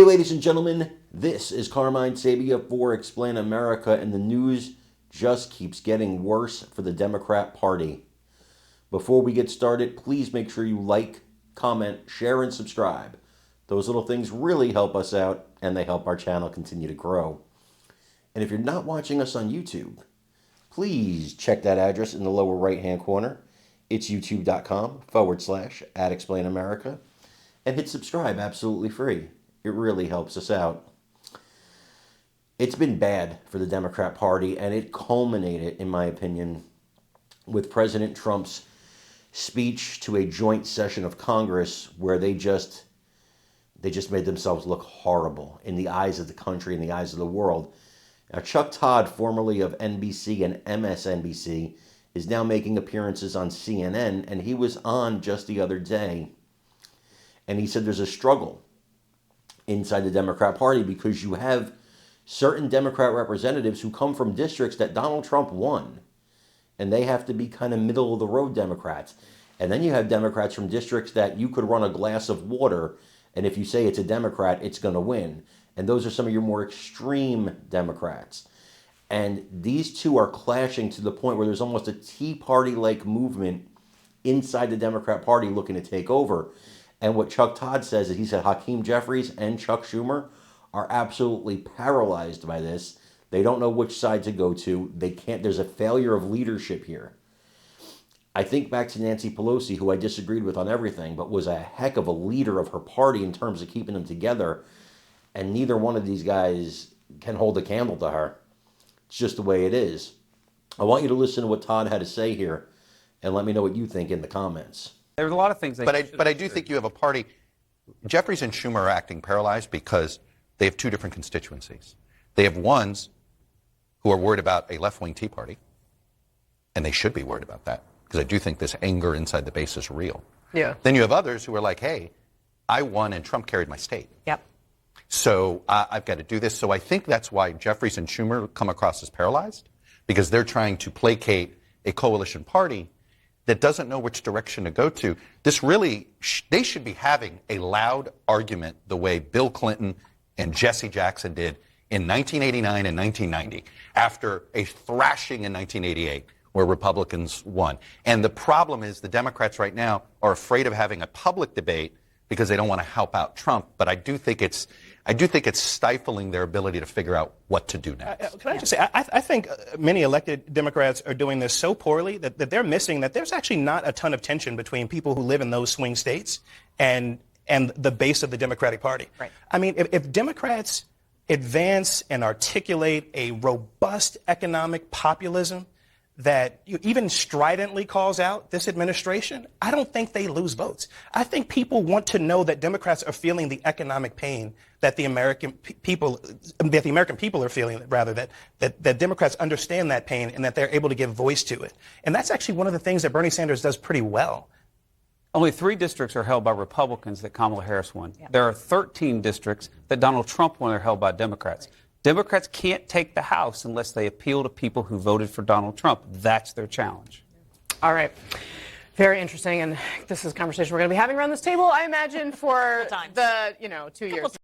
Hey, ladies and gentlemen, this is Carmine Sabia for Explain America, and the news just keeps getting worse for the Democrat Party. Before we get started, please make sure you like, comment, share, and subscribe. Those little things really help us out, and they help our channel continue to grow. And if you're not watching us on YouTube, please check that address in the lower right-hand corner. It's youtube.com/@explainamerica, and hit subscribe absolutely free. It really helps us out. It's been bad for the Democrat Party, and it culminated, in my opinion, with President Trump's speech to a joint session of Congress where they just made themselves look horrible in the eyes of the country, in the eyes of the world. Now, Chuck Todd, formerly of NBC and MSNBC, is now making appearances on CNN, and he was on just the other day, and he said there's a struggle inside the Democrat Party because you have certain Democrat representatives who come from districts that Donald Trump won, and they have to be kind of middle-of-the-road Democrats. And then you have Democrats from districts that you could run a glass of water, and if you say it's a Democrat, it's going to win. And those are some of your more extreme Democrats. And these two are clashing to the point where there's almost a Tea Party-like movement inside the Democrat Party looking to take over. And what Chuck Todd says is, he said Hakeem Jeffries and Chuck Schumer are absolutely paralyzed by this. They don't know which side to go to. They can't. There's a failure of leadership here. I think back to Nancy Pelosi, who I disagreed with on everything, but was a heck of a leader of her party in terms of keeping them together. And neither one of these guys can hold a candle to her. It's just the way it is. I want you to listen to what Todd had to say here and let me know what you think in the comments. There's a lot of things. But I do think you have a party. Jeffries and Schumer are acting paralyzed because they have two different constituencies. They have ones who are worried about a left-wing Tea Party, and they should be worried about that because I do think this anger inside the base is real. Yeah. Then you have others who are like, hey, I won and Trump carried my state. Yep. So I've got to do this. So I think that's why Jeffries and Schumer come across as paralyzed, because they're trying to placate a coalition party that doesn't know which direction to go to. This really, they should be having a loud argument the way Bill Clinton and Jesse Jackson did in 1989 and 1990, after a thrashing in 1988 where Republicans won. And the problem is the Democrats right now are afraid of having a public debate because they don't want to help out Trump. But I do think it's stifling their ability to figure out what to do next. Can I just say, I think many elected Democrats are doing this so poorly that they're missing that there's actually not a ton of tension between people who live in those swing states and the base of the Democratic Party. Right. I mean, if Democrats advance and articulate a robust economic populism that even stridently calls out this administration, I don't think they lose votes. I think people want to know that Democrats are feeling the economic pain that the American people are feeling, rather, that Democrats understand that pain and that they're able to give voice to it. And that's actually one of the things that Bernie Sanders does pretty well. Only 3 districts are held by Republicans that Kamala Harris won. Yeah. There are 13 districts that Donald Trump won that are held by Democrats. Democrats can't take the House unless they appeal to people who voted for Donald Trump. That's their challenge. All right. Very interesting. And this is a conversation we're going to be having around this table, I imagine, for the 2 years.